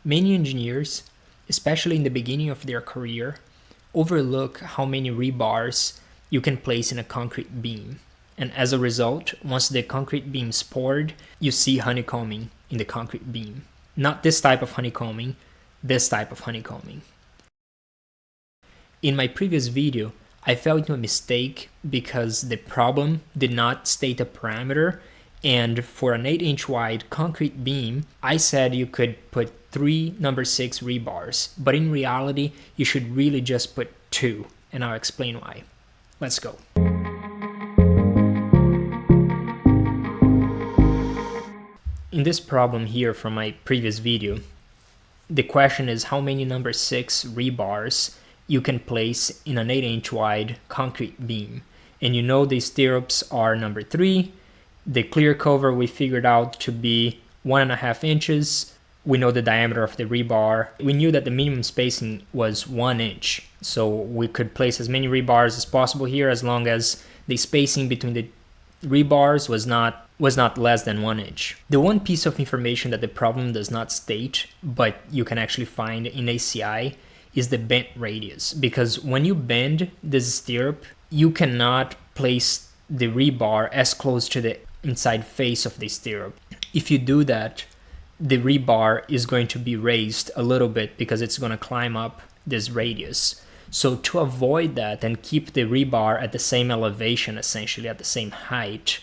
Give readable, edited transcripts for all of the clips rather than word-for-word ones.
Many engineers, especially in the beginning of their career, overlook how many rebars you can place in a concrete beam. And as a result, once the concrete beam is poured, you see honeycombing in the concrete beam. Not this type of honeycombing, this type of honeycombing. In my previous video, I fell into a mistake because the problem did not state a parameter, and for an 8-inch wide concrete beam, I said you could put 3 number 6 rebars, but in reality, you should really just put 2, and I'll explain why. Let's go. In this problem here from my previous video, the question is how many number 6 rebars you can place in an 8-inch wide concrete beam. And you know the stirrups are number 3. The clear cover we figured out to be 1.5 inches. We know the diameter of the rebar. We knew that the minimum spacing was 1 inch. So we could place as many rebars as possible here as long as the spacing between the rebars was not less than 1 inch. The one piece of information that the problem does not state, but you can actually find in ACI, is the bend radius. Because when you bend this stirrup, you cannot place the rebar as close to the inside face of the stirrup. If you do that, the rebar is going to be raised a little bit because it's going to climb up this radius. So to avoid that and keep the rebar at the same elevation, essentially at the same height,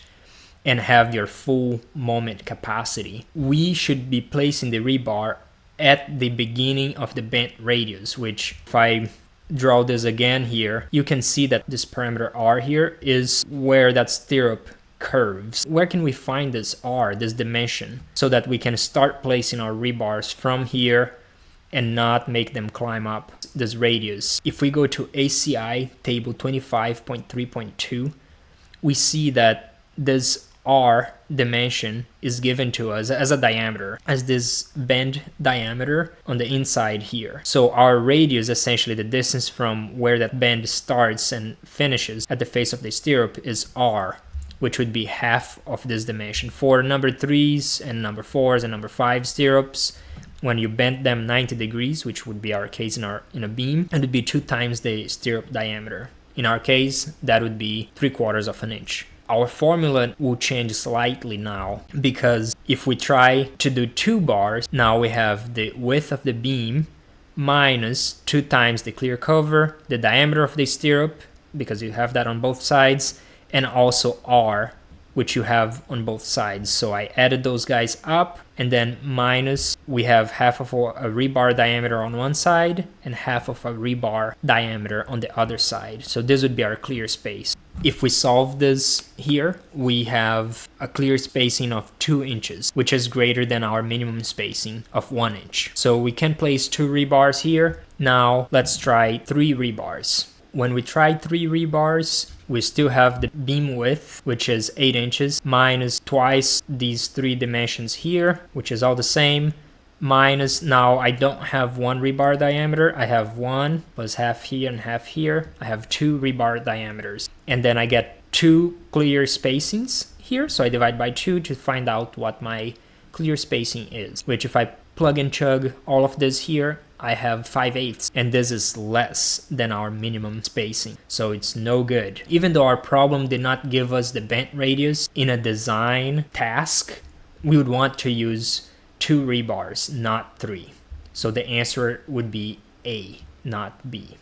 and have your full moment capacity, we should be placing the rebar at the beginning of the bent radius, which if I draw this again here, you can see that this parameter R here is where that stirrup curves. Where can we find this R, this dimension, so that we can start placing our rebars from here and not make them climb up this radius? If we go to ACI table 25.3.2, we see that this R dimension is given to us as a diameter, as this bend diameter on the inside here. So our radius, essentially the distance from where that bend starts and finishes at the face of the stirrup, is R, which would be half of this dimension. For number 3s and number 4s and number 5 stirrups, when you bend them 90 degrees, which would be our case in a beam, it would be 2 times the stirrup diameter. In our case, that would be 3/4 of an inch. Our formula will change slightly now, because if we try to do 2 bars, now we have the width of the beam minus 2 times the clear cover, the diameter of the stirrup, because you have that on both sides, and also R, which you have on both sides. So I added those guys up, and then minus, we have half of a rebar diameter on one side and half of a rebar diameter on the other side. So this would be our clear space. If we solve this here, we have a clear spacing of 2 inches, which is greater than our minimum spacing of 1 inch. So we can place 2 rebars here. Now let's try 3 rebars. When we try 3 rebars, we still have the beam width, which is 8 inches, minus twice these 3 dimensions here, which is all the same, minus, now I don't have 1 rebar diameter, I have 1 plus half here and half here. I have 2 rebar diameters. And then I get 2 clear spacings here, so I divide by 2 to find out what my clear spacing is, which if I plug and chug all of this here, I have 5/8, and this is less than our minimum spacing, so it's no good. Even though our problem did not give us the bent radius in a design task, we would want to use 2 rebars, not 3. So the answer would be A, not B.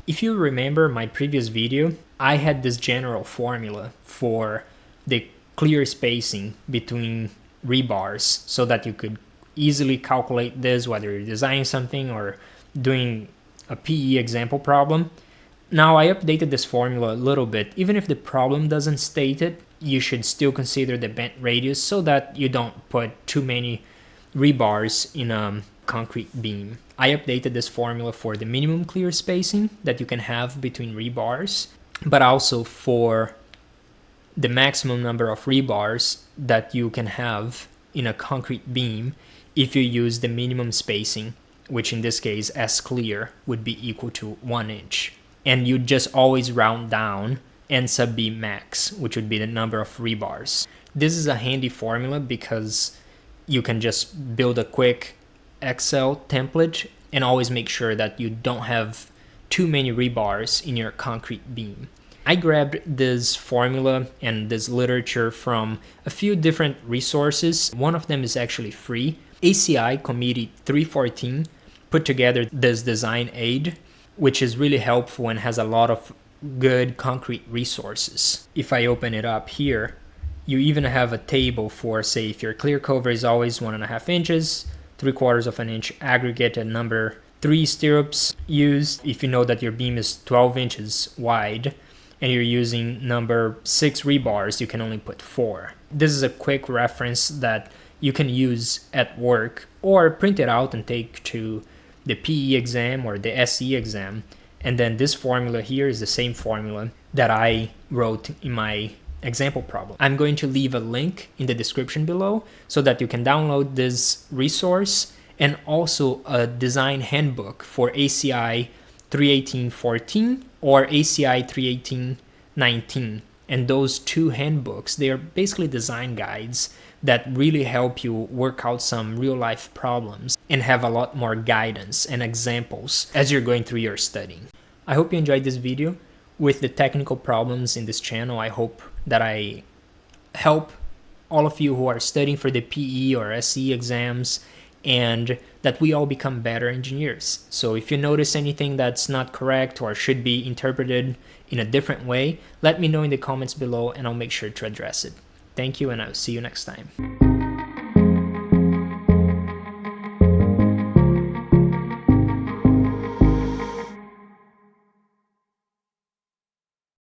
If you remember my previous video, I had this general formula for the clear spacing between rebars so that you could easily calculate this, whether you're designing something or doing a PE example problem. Now I updated this formula a little bit. Even if the problem doesn't state it, you should still consider the bent radius so that you don't put too many rebars in a concrete beam. I updated this formula for the minimum clear spacing that you can have between rebars, but also for the maximum number of rebars that you can have in a concrete beam if you use the minimum spacing, which in this case S clear would be equal to 1 inch. And you just always round down N sub B max, which would be the number of rebars. This is a handy formula because you can just build a quick Excel template and always make sure that you don't have too many rebars in your concrete beam. I grabbed this formula and this literature from a few different resources. One of them is actually free. ACI Committee 314 put together this design aid, which is really helpful and has a lot of good concrete resources. If I open it up here, you even have a table for, say, if your clear cover is always 1.5 inches, 3/4 of an inch aggregate and number 3 stirrups used. If you know that your beam is 12 inches wide and you're using number 6 rebars, you can only put 4. This is a quick reference that you can use at work or print it out and take to the PE exam or the SE exam. And then this formula here is the same formula that I wrote in my example problem. I'm going to leave a link in the description below so that you can download this resource and also a design handbook for ACI 318.14 or ACI 318.19. And those two handbooks, they are basically design guides that really help you work out some real life problems and have a lot more guidance and examples as you're going through your studying. I hope you enjoyed this video. With the technical problems in this channel, I hope that I help all of you who are studying for the PE or SE exams and that we all become better engineers. So if you notice anything that's not correct or should be interpreted in a different way, let me know in the comments below and I'll make sure to address it. Thank you, and I'll see you next time.